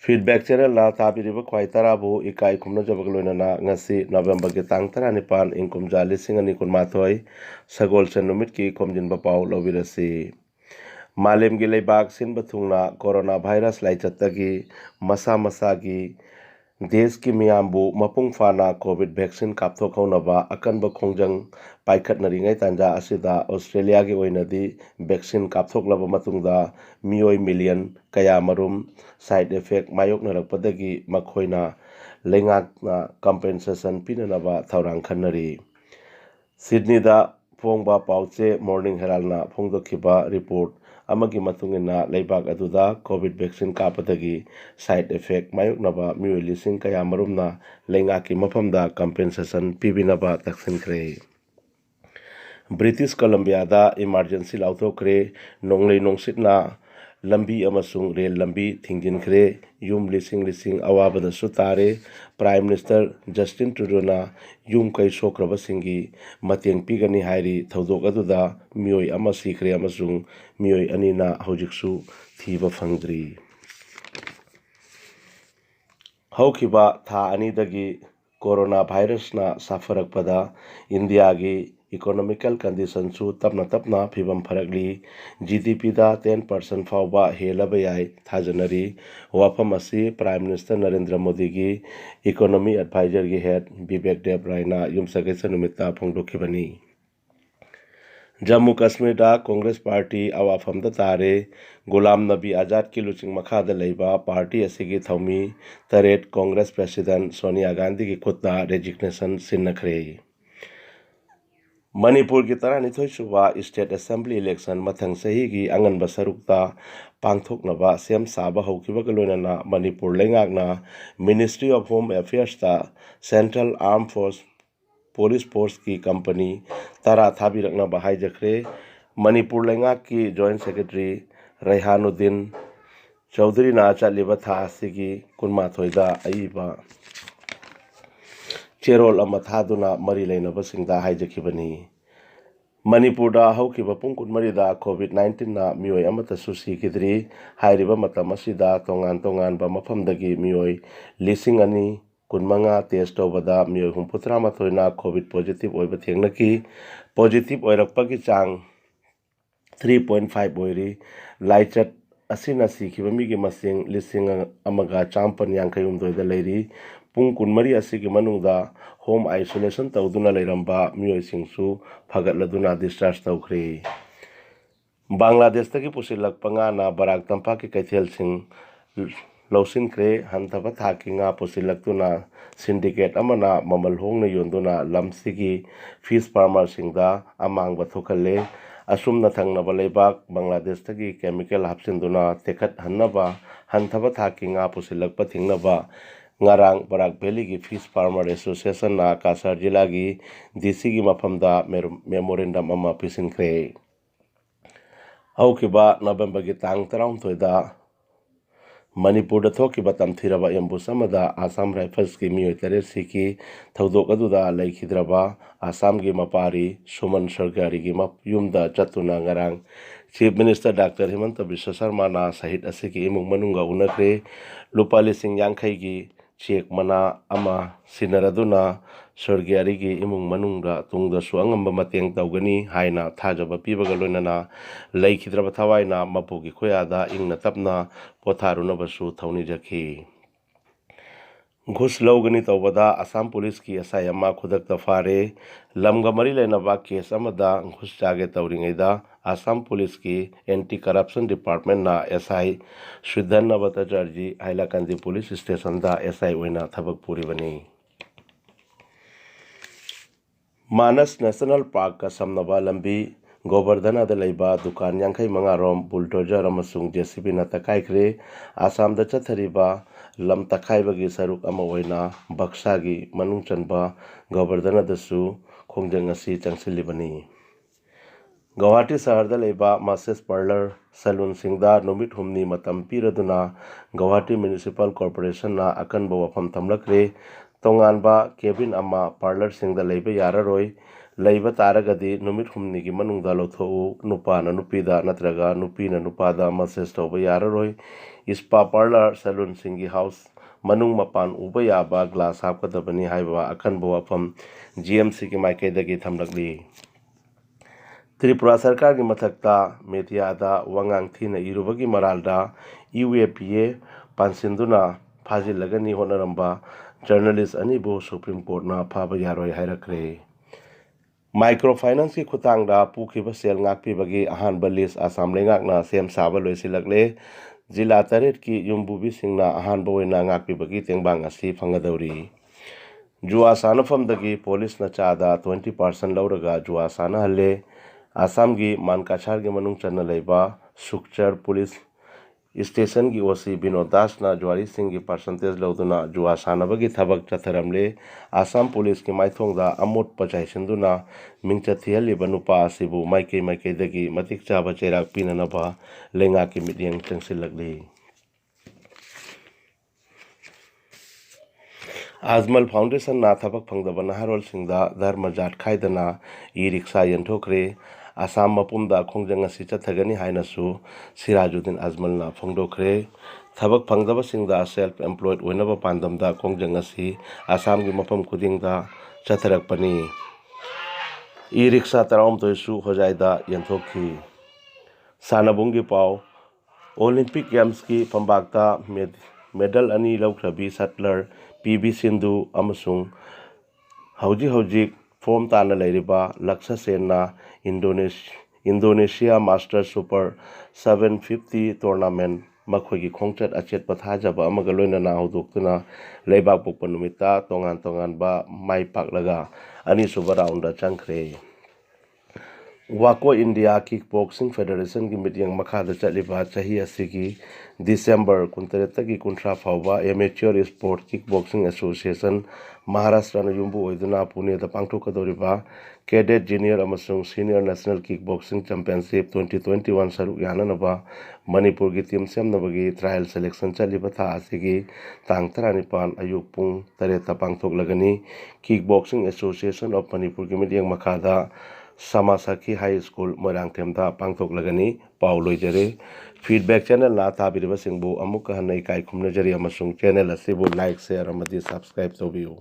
Feedback ꯆꯦꯅꯦꯜꯅ ꯊꯥꯕꯤꯔꯤꯕ ꯈ꯭ꯋꯥꯏ ꯇꯔꯥꯕꯨ ꯏꯀꯥꯏ ꯈꯨꯝꯅꯖꯕꯒ ꯂꯣꯏꯅꯅ ꯉꯁꯤ ꯅꯕꯦꯝꯕꯔꯒꯤ ꯇꯥꯡ 19 ꯏꯪ ꯀꯨꯝꯖꯥ 2012 ꯁꯒꯣꯜꯁꯦꯟ ꯅꯨꯃꯤꯠꯀꯤ ꯈꯣꯝꯖꯤꯟꯕ ꯄꯥꯎ ꯂꯧꯕꯤꯔꯁꯤ꯫ ꯃꯥꯂꯦꯝꯒꯤ ꯂꯩꯕꯥꯛ ꯁꯤꯟꯕ ꯊꯨꯡꯅ ꯀꯣꯔꯣꯅꯥ ꯚꯥꯏꯔꯁ ꯂꯥꯏꯆꯠꯇꯒꯤ ꯃꯁꯥ ꯃꯁꯥꯒꯤ देश की मियामबु मपुंग फाना कोविड वैक्सीन कापथोखौनबा अकनब खोंजंग पाइखतनरिङै तांजा असिदा ऑस्ट्रेलिया की ओइनदी वैक्सीन कापथोकलब मतुंगदा मियोय मिलियन कया मरुम साइड इफेक्ट मायोकनरकपदगी मखोइना लेंगाकना कंपेंसेशन पिननबा थौरांग खन्नरी। सिडनीदा फोंगबा पाउचे मॉर्निंग हेराल्डना फोंदोखिबा रिपोर्ट अमगी मतुंगिना लेबाक अदुदा कोविड वैक्सीन कापदगी साइड इफेक्ट मायोकनबा मियोय लिसिंग कया मरुमना लेंगाकी मफमदा कंपेंसेशन पिबिनबा तक्सिनख्रे। ब्रिटिश कोलंबियादा इमरजेंसी लाउथोखरे नोंगलै नोंसिटना लंबी अमसुंग रेल लंबी थिंजिनख्रे यूम लिसिंग लिसिंग अवाबदसु तारे। प्राइम मिनिस्टर जस्टिन ट्रूडोना यूम कई सोख्रबसिंगी मतेंग पिगनी हाइरी थौदोक अदुदा मियोय अमा सिख्रे अमसुंग मियोय अनिना हौजिकसु थीबा फंगद्री। हौखिबा था अनिदगी कोरोना भाइरसना साफरकपदा इंडिया की इकोनॉमिकल कंडीशनसु तपना तपना फिबम फरकली। GDP दा 10% फाउबा हेलब याय थाजनरी। वाफम असी प्राइम मिनिस्टर नरेंद्र मोदी की इकोनॉमी एडवाइजर की हेड विवेक देबरायना युमसगैसा नुमित्ता फोंदोखिबनी। जम्मू कश्मीर दा कांग्रेस पार्टी अवाफम तारे। गुलाम नबी आजाद की लुचिंग मखाद लेबा पार्टी असिगी थौमी तरेट कांग्रेस प्रेसिडेंट सोनिया गांधी की खुदा रेजिग्नेशन सिन्नखरे। मणिपुर की 12 सुबा स्टेट असेंबली इलेक्शन मथंग सही की अंगनब सरुकता पांथोकनबा सेम साबा हौखिबग लोइनना मणिपुर लेंगाकना मिनिस्ट्री ऑफ होम अफेयर्स ता central arm force police force की कंपनी तरा थाबिरकनबा हाइजखरे। मणिपुर लेंगाक की जॉइंट सेक्रेटरी रेहानुद्दीन चौधरी ना चलिबा था असिगी 18 अइबा चेरोल अमा थादुना मरी लेनबसिंगदा हाइजखिबनी। मणिपुरदा हौखिबा पुंग 19 कोविड-19 ना मियोय अमतसु सिखिद्री। हाइरिबा मतम असिदा तोंगान तोंगानबा मफमदगी मियोय 2015 टेस्ट तौबदा मियोय 39 ना कोविड पॉजिटिव ओइबा थेंगनकी। पॉजिटिव ओइरकपगी चांग 3.5 ओइरी। लाइचत असिना सिखिबा मिगी मसिंग 1,150 लेरी। पुंग 14 असिगी मनुंगदा होम आइसोलेशन तौदुना लेरंबा मियोयसिंगसु फगतलदुना डिस्चार्ज तौखरे। बांग्लादेश तकी पुसिलकपा ना बराक तंपा की कैथेलसिंग लौसिनख्रे। हंथबा थाकी nga पुसिलक्तुना सिंडिकेट अमना ममल होंगना योंदुना लमसिगी फिश फार्मर सिंगदा अमांगबा थोखले। असुमना थंगनबा लेबाक बांग्लादेश तकी केमिकल हापसिंदुना तेखत हन्नबा हंथबा थाकी nga पुसिलकपा थिंगनबा ngarang बराक वैली की फिश फार्मर एसोसिएशन ना कासर जिला की DC की मफमदा मेमोरेंडम अमा पिसिनख्रे। हौखिबा नवंबर की तांग 19 मणिपुर थोखिबा तमथिरबा एम्बुस अमदा आसाम राइफल्स की मियोय 13 सिकी थौदोक अदुदा लेखिद्रबा आसाम की मपारी सुमन सरकारी की युमदा चतुना ngarang chief minister doctor Hemant Biswa Sharma ना सहित असिगी इमुंग मनुंगा उनख्रे। लुपा लिसिंग यांखै की चेक मना अमा सिनरदुना स्वर्गीयारी की इमुंग मनुंगदा तुंगदसु अंगंबा मतेंग तौगनी हाइना थाजबा पीबगा लोइनना लेखिद्रबा थवाइना मपुगी खोयादा इंगना तपना पोथारुनबसु थौनिजखी। घुस लौगनी तौबदा असम पुलिस की SI अमा खुदकता फारे। लमगा मरी लेनबा केस अमदा घुस चागे तौरिंगैदा असम पुलिस की एंटी करप्शन डिपार्टमेंट ना SI श्रीधन नवतचर्जी हाइलाकंदी पुलिस स्टेशन दा SI ओइना थबक पुरिबनी। मानस नेशनल पार्क का समनबा लंबी गोवर्धना लेबा दुकान 55 रोम बुलडोजर अमसुंग JCB ना तकाइख्रे। आसाम दा चथरिबा लम तखाइबगी सरुक अमा ओइना बक्सा की मनुंग चनबा गोवर्धना दसु खोंजंग असि चंगसिलिबनी। गुवाहाटी शहर लेबा मसेज पार्लर सलून सिंगदा नुमित हुमनी मतम पीरदुना गुवाहाटी म्युनिसिपल कॉर्पोरेशन ना अकनबा वफम थमलक्रे। तोंगानबा केबिन अमा पार्लर सिंगदा लेबा याररोय। ꯂꯩꯕ ꯇꯥꯔꯒꯗꯤ ꯅꯨꯃꯤꯠ ꯍꯨꯝꯅꯤꯒꯤ ꯃꯅꯨꯡꯗ ꯂꯧꯊꯣꯛꯎ꯫ ꯅꯨꯄꯥꯅ ꯅꯨꯄꯤꯗ ꯅꯠꯇ꯭ꯔꯒ ꯅꯨꯄꯤꯅ ꯅꯨꯄꯥꯗ ꯃꯁꯦꯁ ꯇꯧꯕ ꯌꯥꯔꯔꯣꯏ꯫ ꯁ꯭ꯄꯥ ꯄꯥꯔꯂꯔ ꯁꯦꯂꯨꯟꯁꯤꯡꯒꯤ ꯍꯥꯎꯁ ꯃꯅꯨꯡ ꯃꯄꯥꯟ ꯎꯕ ꯌꯥꯕ ꯒ꯭ꯂꯥꯁ ꯍꯥꯞꯀꯗꯕꯅꯤ ꯍꯥꯏꯕ ꯑꯀꯟꯕ ꯋꯥꯐꯝ GMCꯒꯤ ꯃꯥꯏꯀꯩꯗꯒꯤ ꯊꯝꯂꯛꯂꯤ꯫ ꯇ꯭ꯔꯤꯄꯨꯔꯥ ꯁꯔꯀꯥꯔꯒꯤ ꯃꯊꯛꯇ ꯃꯤꯗꯤꯌꯥꯗ ꯋꯥꯉꯥꯡ ꯊꯤꯅ ꯏꯔꯨꯕꯒꯤ ꯃꯔꯥꯜꯗ UAPA ꯄꯥꯟꯁꯤꯟꯗꯨꯅ ꯐꯥꯖꯤꯜꯂꯒꯅꯤ ꯍꯣꯠꯅꯔꯝꯕ ꯖꯔꯅꯦꯂꯤꯁ ꯑꯅꯤꯕꯨ ꯁꯨꯄ꯭ꯔꯤꯝ ꯀꯣꯔꯠꯅ ꯐꯥꯕ ꯌꯥꯔꯣꯏ ꯍꯥꯏꯔꯛꯈ꯭ꯔꯦ꯫ ꯃꯥꯏꯀ꯭ꯔꯣ ꯐꯥꯏꯅꯥꯟꯁꯀꯤ ꯈꯨꯠꯊꯥꯡꯗ ꯄꯨꯈꯤꯕ ꯁꯦꯜ ꯉꯥꯛꯄꯤꯕꯒꯤ ꯑꯍꯥꯟꯕ ꯂꯤꯁ ꯑꯁꯥꯝ ꯂꯩꯉꯥꯛꯅ ꯁꯦꯝ ꯁꯥꯕ ꯂꯣꯏꯁꯤꯜꯂꯛꯂꯦ꯫ ꯖꯤꯂꯥ 8ꯀꯤ ꯌꯨꯝꯕꯨꯕꯤꯁꯤꯡꯅ ꯑꯍꯥꯟꯕ ꯑꯣꯏꯅ ꯉꯥꯛꯄꯤꯕꯒꯤ ꯇꯦꯡꯕꯥꯡ ꯑꯁꯤ ꯐꯪꯒꯗꯧꯔꯤ꯫ ꯖꯨꯋꯥ ꯁꯥꯟꯅꯐꯝꯗꯒꯤ ꯄꯨꯂꯤꯁꯅ ꯆꯥꯗ 20% ꯂꯧꯔꯒ ꯖꯨꯋꯥ ꯁꯥꯟꯅꯍꯜꯂꯦ꯫ ꯑꯁꯥꯝꯒꯤ ꯃꯥꯟꯀꯥꯁꯥꯔꯒꯤ ꯃꯅꯨꯡ ꯆꯟꯅ ꯂꯩꯕ ꯁꯨꯛꯆꯔ ꯄꯨꯂꯤꯁ ꯁ꯭ꯇꯦꯁꯟꯒꯤ OC ꯕꯤꯅꯣꯗ ꯗꯥꯁꯅ ꯖꯨꯋꯥꯔꯤꯁꯤꯡꯒꯤ ꯄꯥꯔꯁꯦꯟꯇꯦꯖ ꯂꯧꯗꯨꯅ ꯖꯨꯋꯥ ꯁꯥꯟꯅꯕꯒꯤ ꯊꯕꯛ ꯆꯠꯊꯔꯝꯂꯦ꯫ ꯑꯁꯥꯝ ꯄꯨꯂꯤꯁꯀꯤ ꯃꯥꯏꯊꯣꯡꯗ ꯑꯃꯣꯠꯄ ꯆꯥꯏꯁꯤꯟꯗꯨꯅ ꯃꯤꯡꯆꯠ ꯊꯤꯍꯜꯂꯤꯕ ꯅꯨꯄꯥ ꯑꯁꯤꯕꯨ ꯃꯥꯏꯀꯩꯗꯒꯤ ꯃꯇꯤꯛ ꯆꯥꯕ ꯆꯩꯔꯥꯛ ꯄꯤꯅꯅꯕ ꯂꯩꯉꯥꯛꯀꯤ ꯃꯤꯠꯌꯦꯡ ꯆꯪꯁꯤꯜꯂꯛꯂꯤ꯫ ꯑꯖꯃꯜ ꯐꯥꯎꯟꯗꯦꯁꯟꯅ ꯊꯕꯛ ꯐꯪꯗꯕ ꯅꯍꯥꯔꯣꯜꯁꯤꯡꯗ ꯙꯔꯃ ꯖꯥꯠ ꯈꯥꯏꯗꯅ ꯏ-ꯔꯤꯛꯁꯥ ꯌꯦꯟꯊꯣꯛꯈ꯭ꯔꯦ꯫ ꯑꯁꯥꯝ ꯃꯄꯨꯝꯗ ꯈꯣꯡꯖꯪ ꯑꯁꯤ ꯆꯠꯊꯒꯅꯤ ꯍꯥꯏꯅꯁꯨ ꯁꯤꯔꯥꯖꯨꯗꯤꯟ ꯑꯖꯃꯜꯅ ꯐꯣꯡꯗꯣꯛꯈ꯭ꯔꯦ꯫ ꯊꯕꯛ ꯐꯪꯗꯕꯁꯤꯡꯗ ꯁꯦꯜꯐ ꯑꯦꯝꯄ꯭ꯂꯣꯏꯗ ꯑꯣꯏꯅꯕ ꯄꯥꯟꯗꯝꯗ ꯈꯣꯡꯖꯪ ꯑꯁꯤ ꯑꯁꯥꯝꯒꯤ ꯃꯐꯝ ꯈꯨꯗꯤꯡꯗ ꯆꯠꯊꯔꯛꯄꯅꯤ꯫ ꯏ-ꯔꯤꯛꯁꯥ 19ꯁꯨ ꯍꯣꯖꯥꯏꯗ ꯌꯦꯟꯊꯣꯛꯈꯤ꯫ ꯁꯥꯟꯅꯕꯨꯡꯒꯤ ꯄꯥꯎ ꯑꯣꯂꯤꯝꯄꯤꯛ ꯒꯦꯝꯁꯀꯤ ꯐꯝꯕꯥꯛꯇ ꯃꯦꯗꯜ 2 ꯂꯧꯈ꯭ꯔꯕꯤ ꯁꯠꯂꯔ PV ꯁꯤꯟꯙꯨ ꯑꯃꯁꯨꯡ ꯍꯧꯖꯤꯛ ꯐꯣꯔꯝ ꯇꯥꯅ ꯂꯩꯔꯤꯕ Lux ꯁꯦꯟꯅ Indonesia masters super 750 tournament ꯃꯈꯣꯏꯒꯤ ꯈꯣꯡꯆꯠ ꯑꯆꯦꯠꯄ ꯊꯥꯖꯕ ꯑꯃꯒ ꯂꯣꯏꯅꯅ ꯍꯧꯗꯣꯛꯇꯨꯅ ꯂꯩꯕꯥꯛꯄꯣꯛꯄ ꯅꯨꯃꯤꯠꯇ ꯇꯣꯉꯥꯟꯕ ꯃꯥꯏꯄꯥꯛꯂꯒ ꯑꯅꯤꯁꯨꯕ ꯔꯥꯎꯟꯗ ꯆꯪꯈ꯭ꯔꯦ꯫ ꯋꯥꯀꯣ ꯏꯟꯗꯤꯌꯥ ꯀꯤꯛꯕꯣꯛꯁꯤꯡ ꯐꯦꯗꯔꯦꯁꯟꯒꯤ ꯃꯤꯠꯌꯦꯡ ꯃꯈꯥꯗ ꯆꯠꯂꯤꯕ ꯆꯍꯤ ꯑꯁꯤꯒꯤ ꯗꯤꯁꯦꯝꯕꯔ 28ꯇꯒꯤ 30 ꯐꯥꯎꯕ ꯑꯦꯃꯦꯆꯣꯔ ꯁ꯭ꯄꯣꯔꯠ ꯀꯤꯛꯕꯣꯛꯁꯤꯡ ꯑꯦꯁꯣꯁꯤꯌꯦꯁꯟ ꯃꯍꯥꯔꯥꯁꯇ꯭ꯔꯅ ꯌꯨꯝꯕꯨ ꯑꯣꯏꯗꯨꯅ ꯄꯨꯅꯦꯗ ꯄꯥꯡꯊꯣꯛꯀꯗꯧꯔꯤꯕ ꯀꯦꯗꯦꯠ ꯖꯨꯅꯤꯌꯔ ꯑꯃꯁꯨꯡ ꯁꯤꯅꯤꯌꯔ ꯅꯦꯁꯅꯦꯜ ꯀꯤꯛꯕꯣꯛꯁꯤꯡ ꯆꯦꯝꯄꯤꯌꯟꯁꯤꯞ 2021 ꯁꯔꯨꯛ ꯌꯥꯅꯅꯕ ꯃꯅꯤꯄꯨꯔꯒꯤ ꯇꯤꯝ ꯁꯦꯝꯅꯕꯒꯤ ꯇ꯭ꯔꯥꯏꯌꯦꯜ ꯁꯦꯂꯦꯛꯁꯟ ꯆꯠꯂꯤꯕ ꯊꯥ ꯑꯁꯤꯒꯤ ꯇꯥꯡ 19 ꯑꯌꯨꯛ ꯄꯨꯡ 8ꯗ ꯄꯥꯡꯊꯣꯛꯂꯒꯅꯤ꯫ ꯀꯤꯛꯕꯣꯛꯁꯤꯡ ꯑꯦꯁꯣꯁꯤꯌꯦꯁꯟ ꯑꯣꯐ ꯃꯅꯤꯄꯨꯔꯒꯤ ꯃꯤꯠꯌꯦꯡ ꯃꯈꯥꯗ ꯁꯃꯥꯁꯥꯈꯤ ꯍꯥꯏ ꯁ꯭ꯀꯨꯜ ꯃꯣꯏꯔꯥꯡꯊꯦꯝꯗ ꯄꯥꯡꯊꯣꯛꯂꯒꯅꯤ꯫ ꯄꯥꯎ ꯂꯣꯏꯖꯔꯦ꯫ ꯐꯤꯗꯕꯦꯛ ꯆꯦꯅꯦꯜꯅ ꯇꯥꯕꯤꯔꯤꯕꯁꯤꯡꯕꯨ ꯑꯃꯨꯛꯀ ꯍꯟꯅ ꯏꯀꯥꯏ ꯈꯨꯝꯅꯖꯔꯤ ꯑꯃꯁꯨꯡ ꯆꯦꯅꯦꯜ ꯑꯁꯤꯕꯨ ꯂꯥꯏꯛ, ꯁꯦꯌꯔ ꯑꯃꯗꯤ ꯁꯕꯁꯀ꯭ꯔꯥꯏꯕ ꯇꯧꯕꯤꯌꯨ꯫